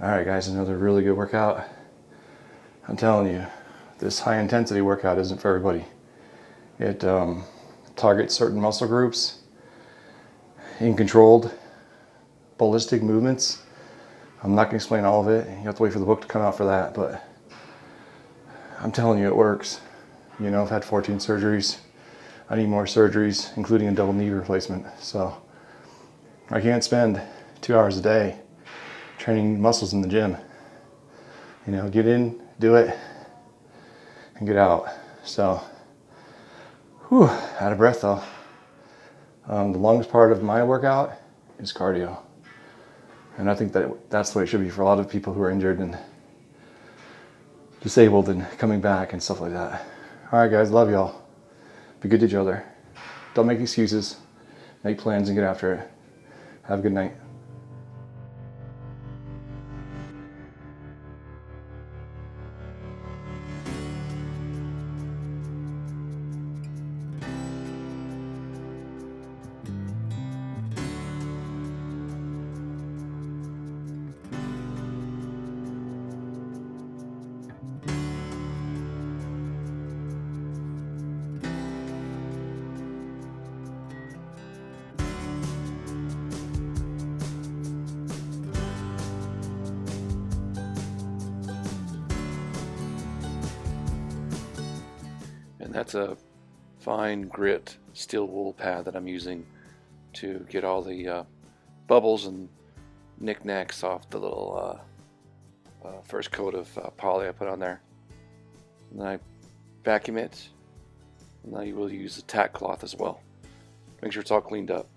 Alright guys, another really good workout. I'm telling you, this high intensity workout isn't for everybody. It targets certain muscle groups in controlled ballistic movements. I'm not going to explain all of it. You have to wait for the book to come out for that, but I'm telling you it works. You know, I've had 14 surgeries. I need more surgeries, including a double knee replacement. So I can't spend 2 hours a day training muscles in the gym. You know, get in, do it, and get out. So, whew, out of breath though. The longest part of my workout is cardio. And I think that's the way it should be for a lot of people who are injured and disabled and coming back and stuff like that. All right guys, love y'all. Be good to each other. Don't make excuses. Make plans and get after it. Have a good night. And that's a fine grit steel wool pad that I'm using to get all the bubbles and knickknacks off the little first coat of poly I put on there. And then I vacuum it, and I will use a tack cloth as well. Make sure it's all cleaned up.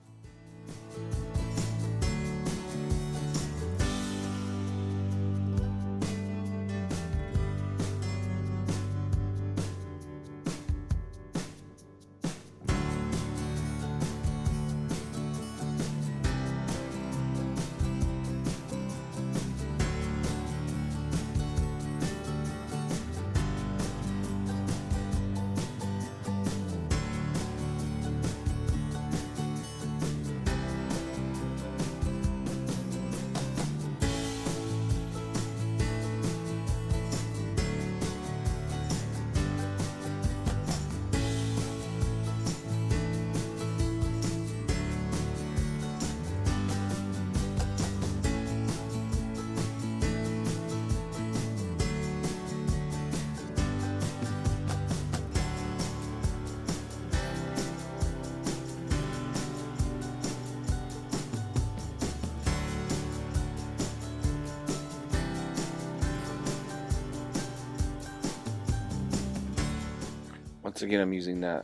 Once again, I'm using the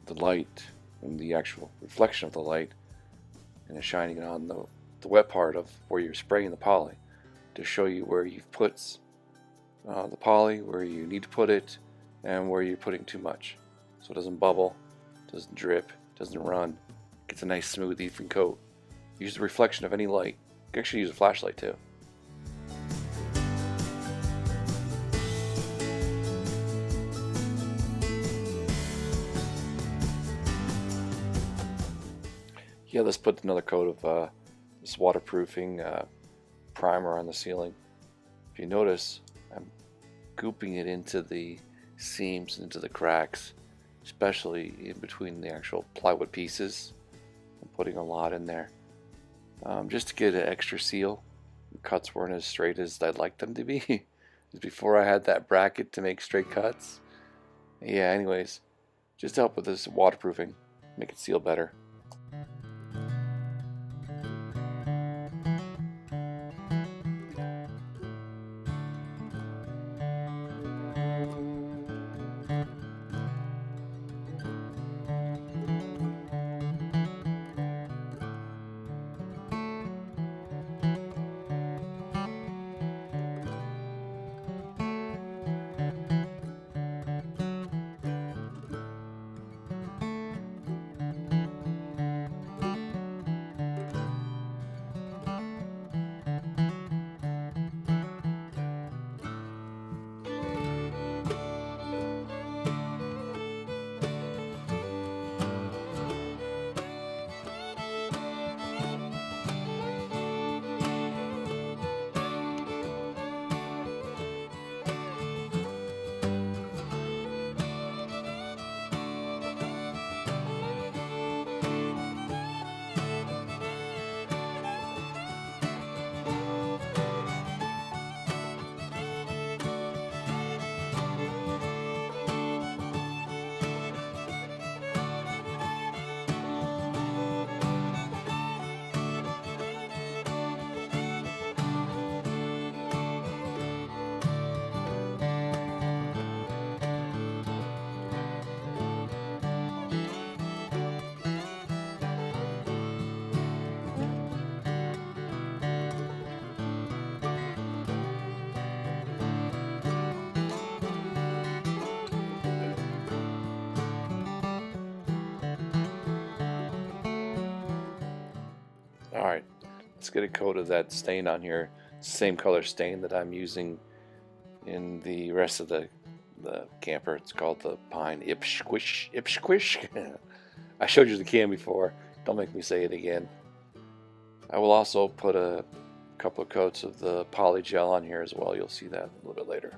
light and the actual reflection of the light, and it's shining on the wet part of where you're spraying the poly to show you where you've put the poly, where you need to put it, and where you're putting too much. So it doesn't bubble, doesn't drip, doesn't run. It gets a nice smooth even coat. Use the reflection of any light. You can actually use a flashlight too. Yeah, let's put another coat of this waterproofing primer on the ceiling. If you notice, I'm gooping it into the seams, into the cracks, especially in between the actual plywood pieces. I'm putting a lot in there just to get an extra seal. The cuts weren't as straight as I'd like them to be. Before I had that bracket to make straight cuts. Yeah, anyways, just to help with this waterproofing, make it seal better. Alright, let's get a coat of that stain on here. Same color stain that I'm using in the rest of the camper. It's called the Pine EPOXY. I showed you the can before. Don't make me say it again. I will also put a couple of coats of the poly gel on here as well. You'll see that a little bit later.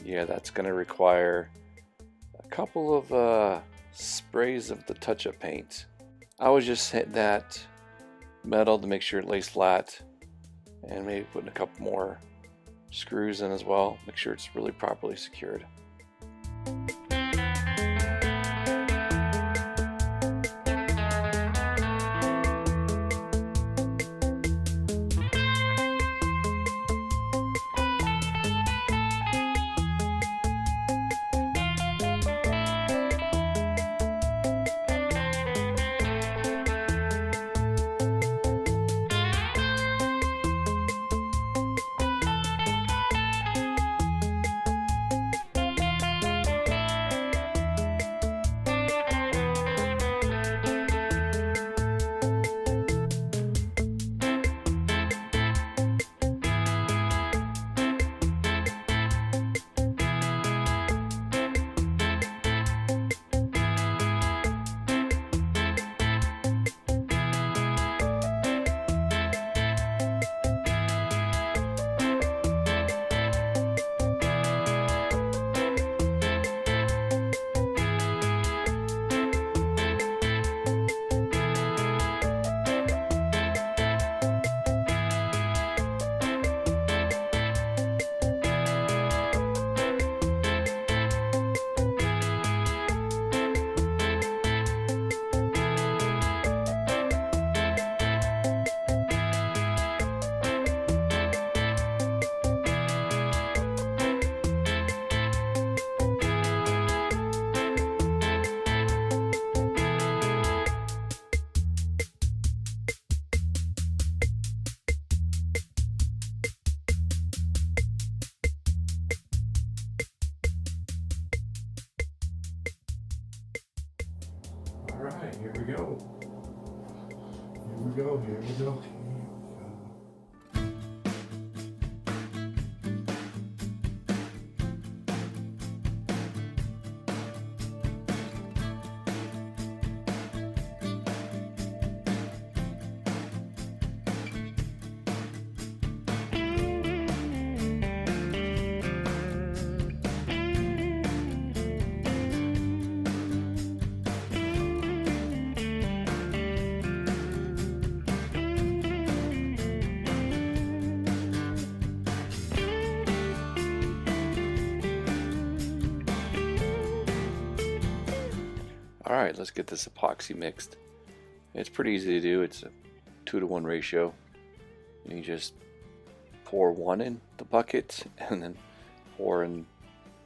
Yeah, that's going to require a couple of sprays of the touch-up paint. I would just hit that metal to make sure it lays flat, and maybe putting a couple more screws in as well. Make sure it's really properly secured. Alright, here we go. Here we go, here we go. Alright, let's get this epoxy mixed. It's pretty easy to do. It's a 2-to-1 ratio. You just pour one in the bucket and then pour in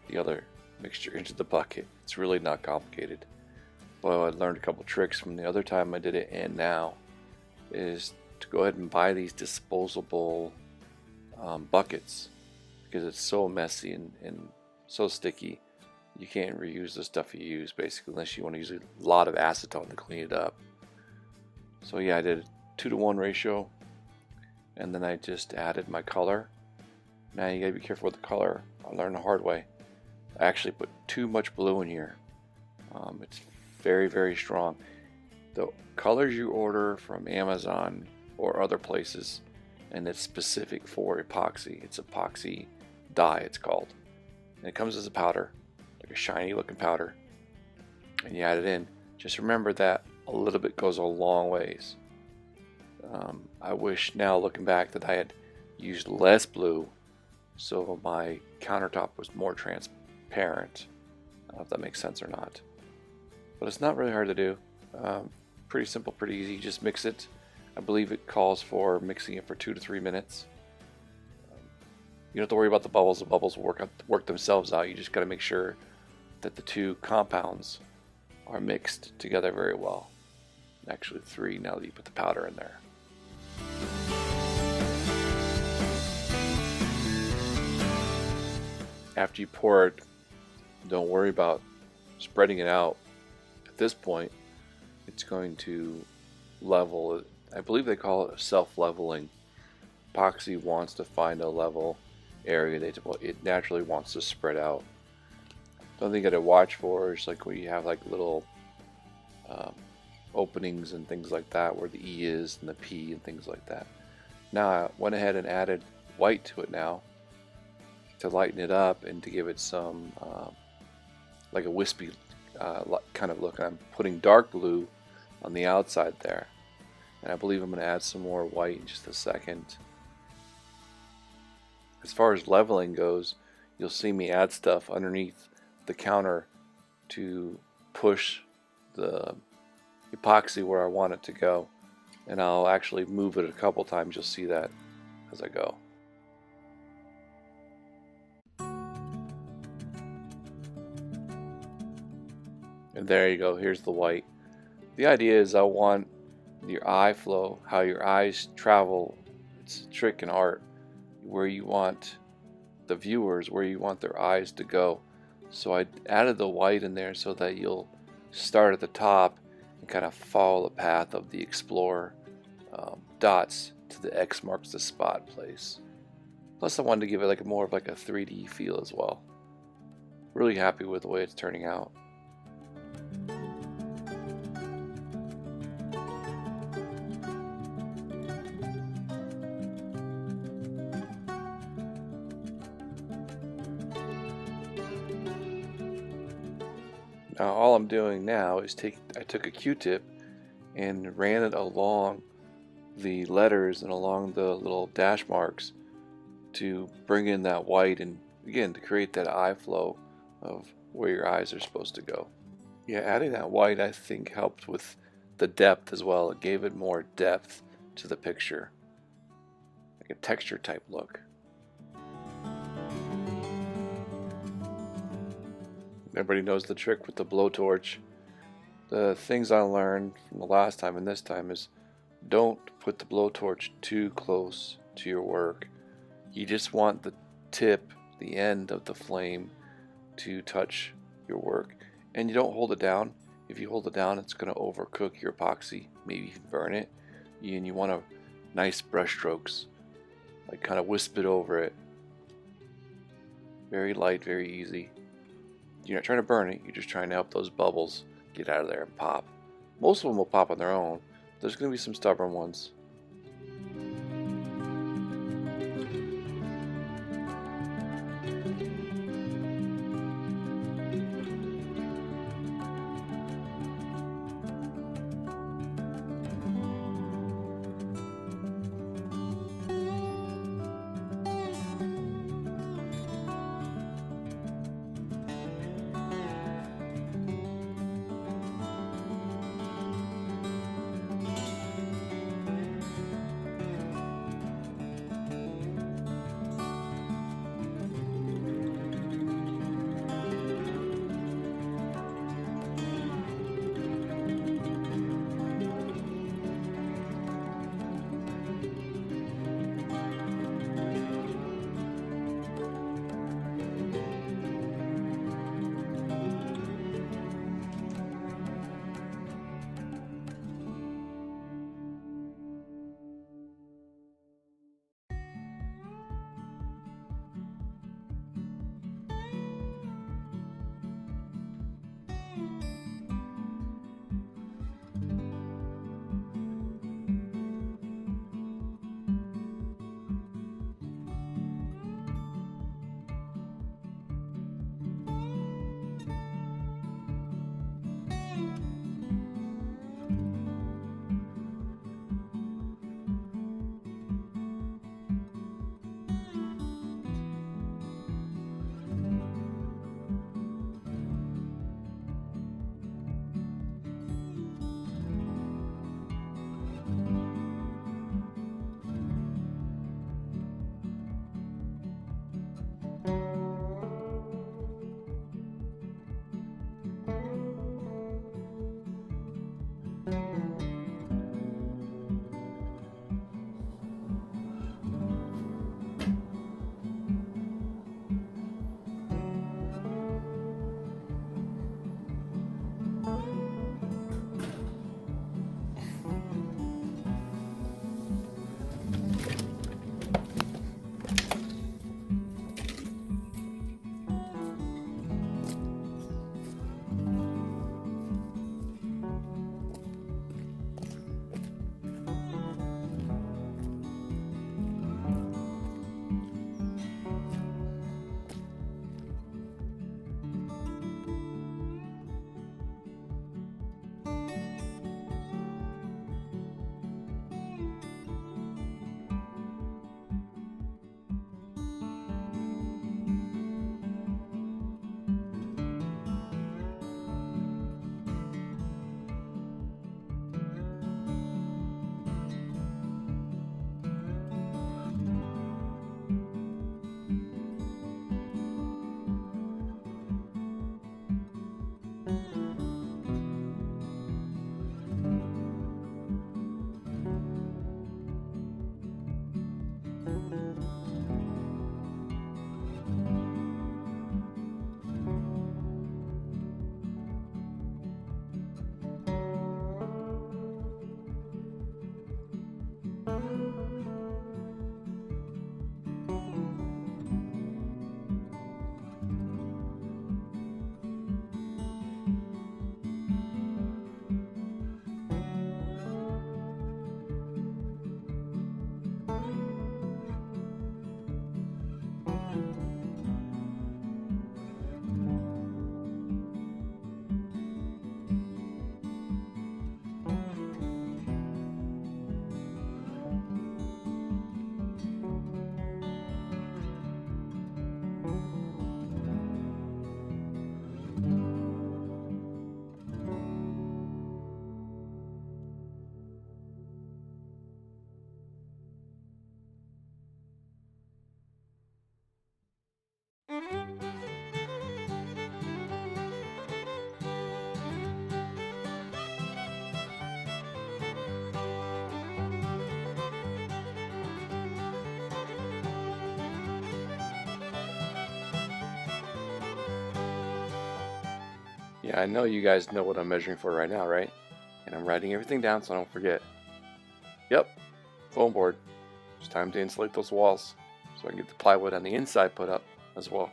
the other mixture into the bucket. It's really not complicated. Well, I learned a couple tricks from the other time I did it and now is to go ahead and buy these disposable buckets, because it's so messy and so sticky. You can't reuse the stuff you use basically unless you want to use a lot of acetone to clean it up. So yeah, I did a 2-to-1 ratio, and then I just added my color. Now you gotta be careful with the color. I learned the hard way. I actually put too much blue in here. It's very, very strong. The colors you order from Amazon or other places, and it's specific for epoxy. It's epoxy dye, it's called. And it comes as a powder, like a shiny looking powder. and you add it in, just remember that a little bit goes a long ways. I wish now, looking back, that I had used less blue so my countertop was more transparent. I don't know if that makes sense or not. But it's not really hard to do. Pretty simple, pretty easy. You just mix it. I believe it calls for mixing it for 2 to 3 minutes. You don't have to worry about the bubbles. The bubbles will work themselves out. You just got to make sure that the two compounds are mixed together very well. Actually 3 now that you put the powder in there. After you pour it, don't worry about spreading it out. At this point, it's going to level. I believe they call it self-leveling. Epoxy wants to find a level area that it naturally wants to spread out. The only thing you got to watch for is like where you have like little openings and things like that, where the E is and the P and things like that. Now I went ahead and added white to it now to lighten it up and to give it some like a wispy kind of look. I'm putting dark blue on the outside there, and I believe I'm going to add some more white in just a second. As far as leveling goes, you'll see me add stuff underneath the counter to push the epoxy where I want it to go, and I'll actually move it a couple times. You'll see that as I go. And there you go, here's the white. The idea is I want your eye flow, how your eyes travel. It's a trick in art, where you want the viewers, where you want their eyes to go. So I added the white in there so that you'll start at the top and kind of follow the path of the Explorer dots to the X marks the spot place. Plus I wanted to give it like more of like a 3D feel as well. Really happy with the way it's turning out. Now all I'm doing now is I took a Q-tip and ran it along the letters and along the little dash marks to bring in that white, and again to create that eye flow of where your eyes are supposed to go. Yeah, adding that white I think helped with the depth as well. It gave it more depth to the picture, like a texture type look. Everybody knows the trick with the blowtorch. The things I learned from the last time and this time is don't put the blowtorch too close to your work. You just want the tip, the end of the flame to touch your work. And you don't hold it down. If you hold it down, it's going to overcook your epoxy, maybe even burn it. And you want nice brush strokes, like kind of wisp it over it. Very light, very easy. You're not trying to burn it, you're just trying to help those bubbles get out of there and pop. Most of them will pop on their own. There's going to be some stubborn ones. Yeah, I know you guys know what I'm measuring for right now, right? And I'm writing everything down so I don't forget. Yep, foam board. It's time to insulate those walls so I can get the plywood on the inside put up as well.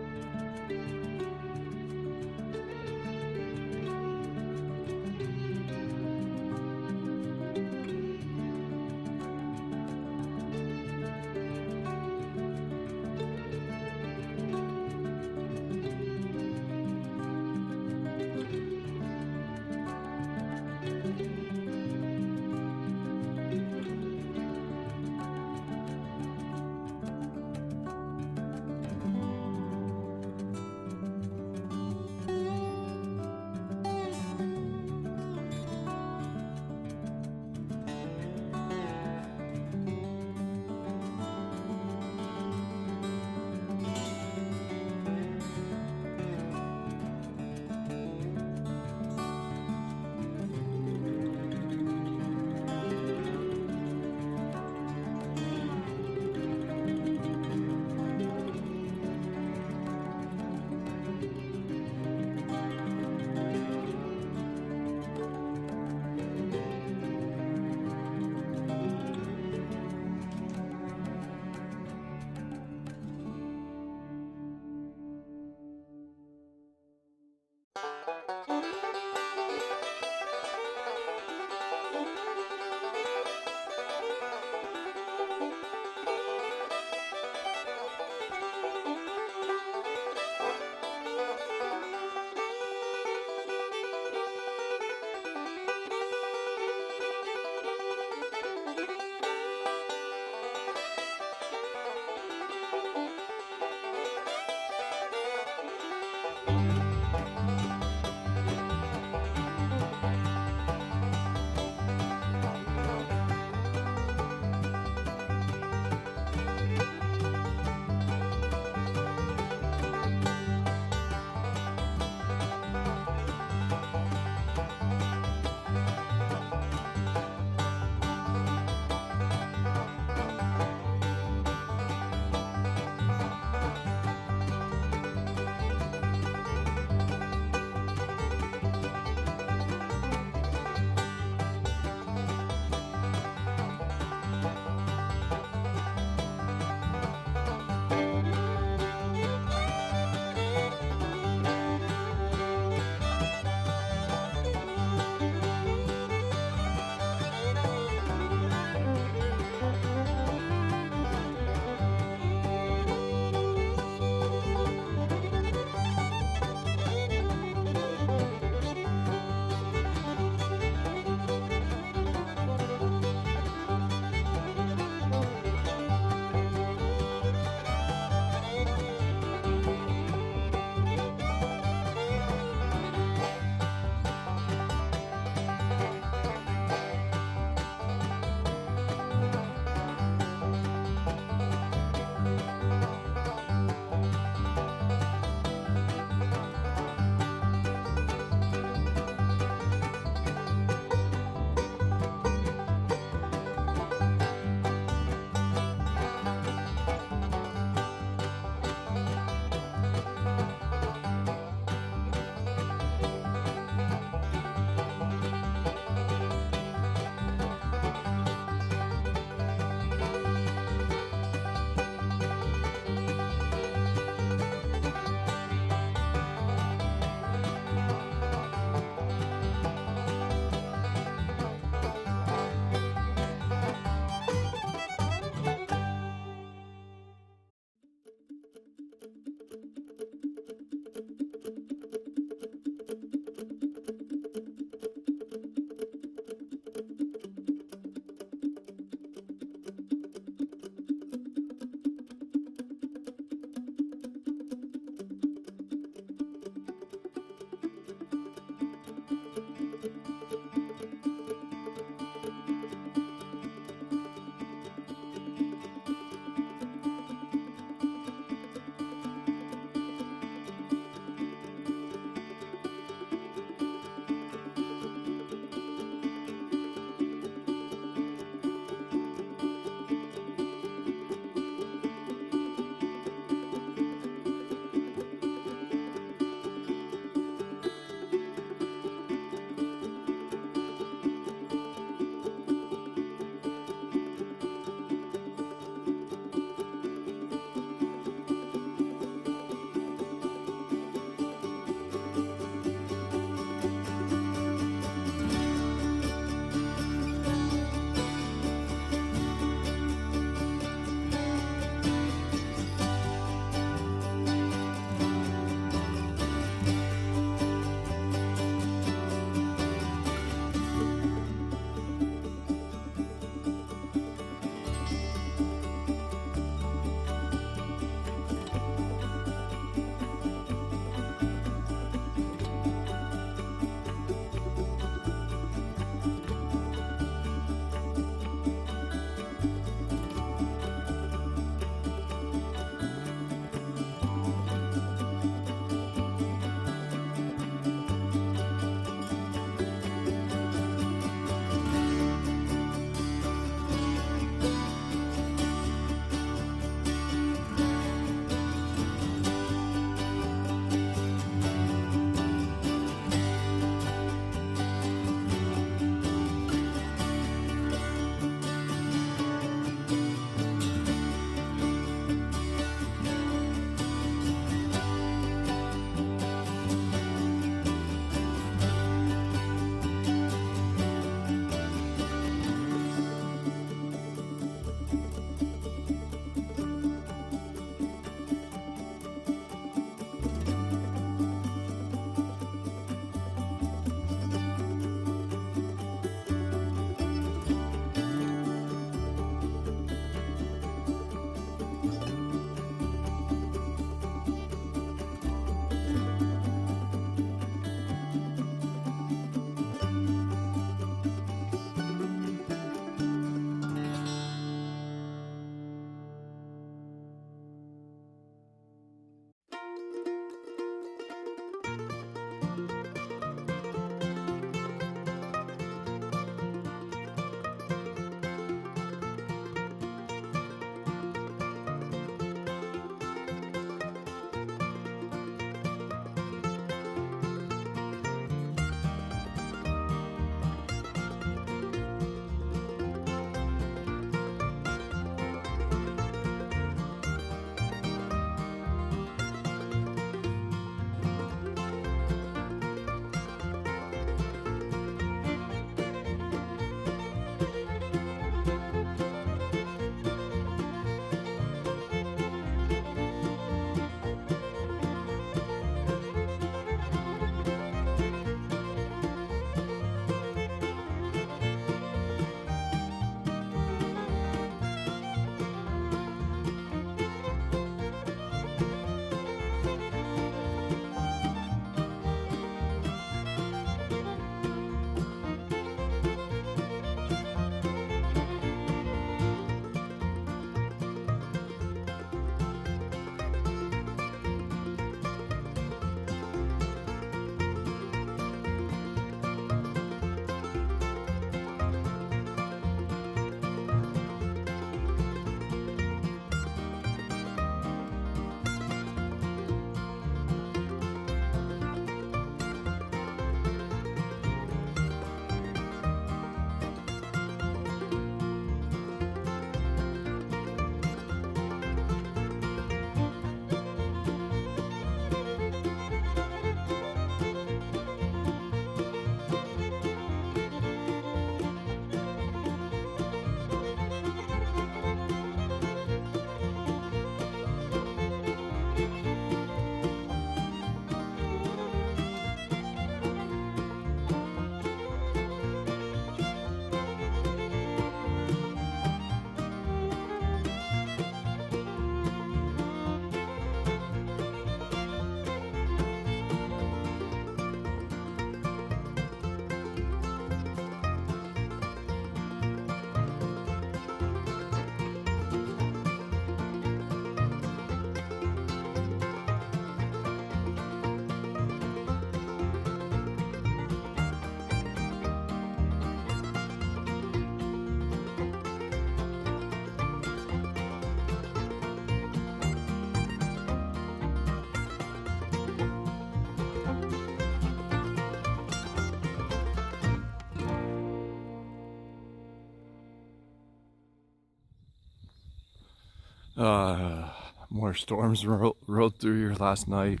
More storms rolled through here last night.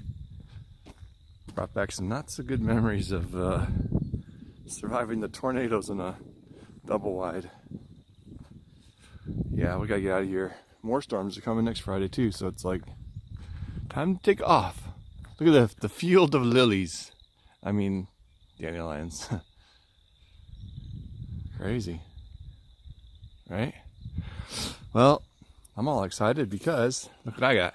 Brought back some not so good memories of surviving the tornadoes in a double wide. Yeah, we gotta get out of here. More storms are coming next Friday too, so it's like time to take off. Look at the field of lilies. I mean, dandelions. Crazy, right? Well, I'm all excited because look what I got.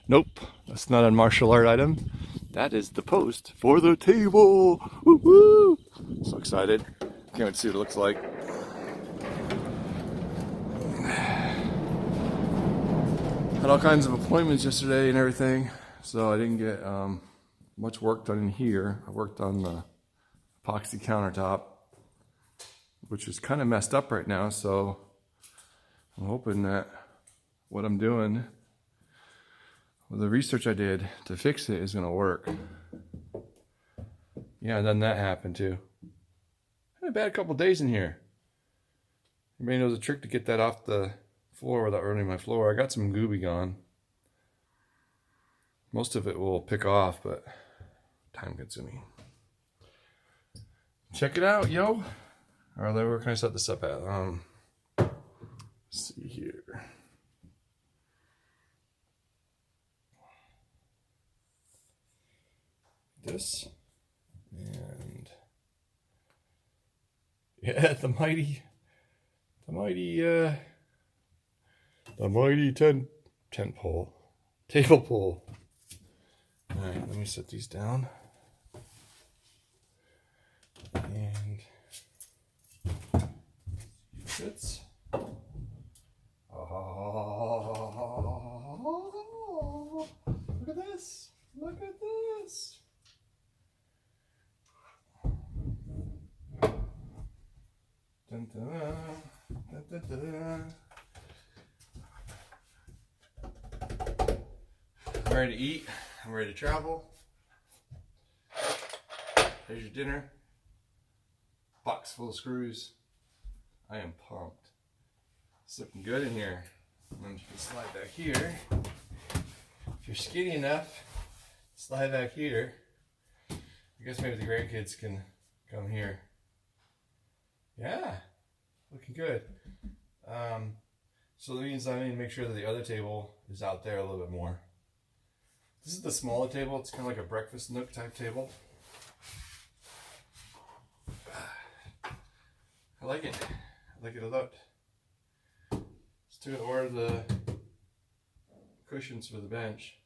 Nope, that's not a martial art item. That is the post for the table. Woo woo! So excited. Can't wait to see what it looks like. Had all kinds of appointments yesterday and everything, so I didn't get much work done in here. I worked on the epoxy countertop, which is kind of messed up right now, so I'm hoping that what I'm doing, well, the research I did to fix it is going to work. Yeah, then that happened too. Had a bad couple days in here. Everybody knows a trick to get that off the floor without ruining my floor. I got some gooby gone. Most of it will pick off, but time consuming. Check it out, yo. Or where can I set this up at? Let's see here. This and yeah, the mighty tent pole, table pole. All right, let me set these down and fits. Oh, look at this! Look at this! Dun, dun, dun, dun, dun, dun. I'm ready to eat. I'm ready to travel. There's your dinner. Box full of screws. I am pumped. It's looking good in here. And then you can slide back here. If you're skinny enough, slide back here. I guess maybe the grandkids can come here. Yeah, looking good. So that means I need to make sure that the other table is out there a little bit more. This is the smaller table. It's kind of like a breakfast nook type table. I like it. I like it a lot. Still gotta order the cushions for the bench.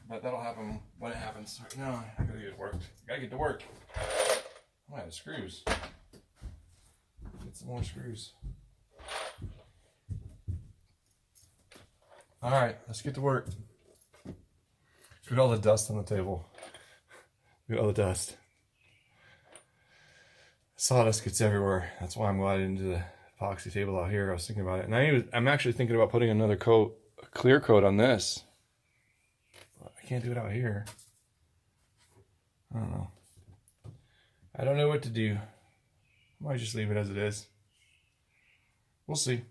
But that'll happen when it happens. Right now, I gotta get it worked. Gotta get to work. I'm out of screws. Get some more screws. Alright, let's get to work. Look at all the dust on the table. Look at all the dust. Sawdust gets everywhere. That's why I'm glad I didn't do the epoxy table out here. I was thinking about it. And I'm actually thinking about putting another coat, a clear coat on this. But I can't do it out here. I don't know. I don't know what to do. I might just leave it as it is. We'll see.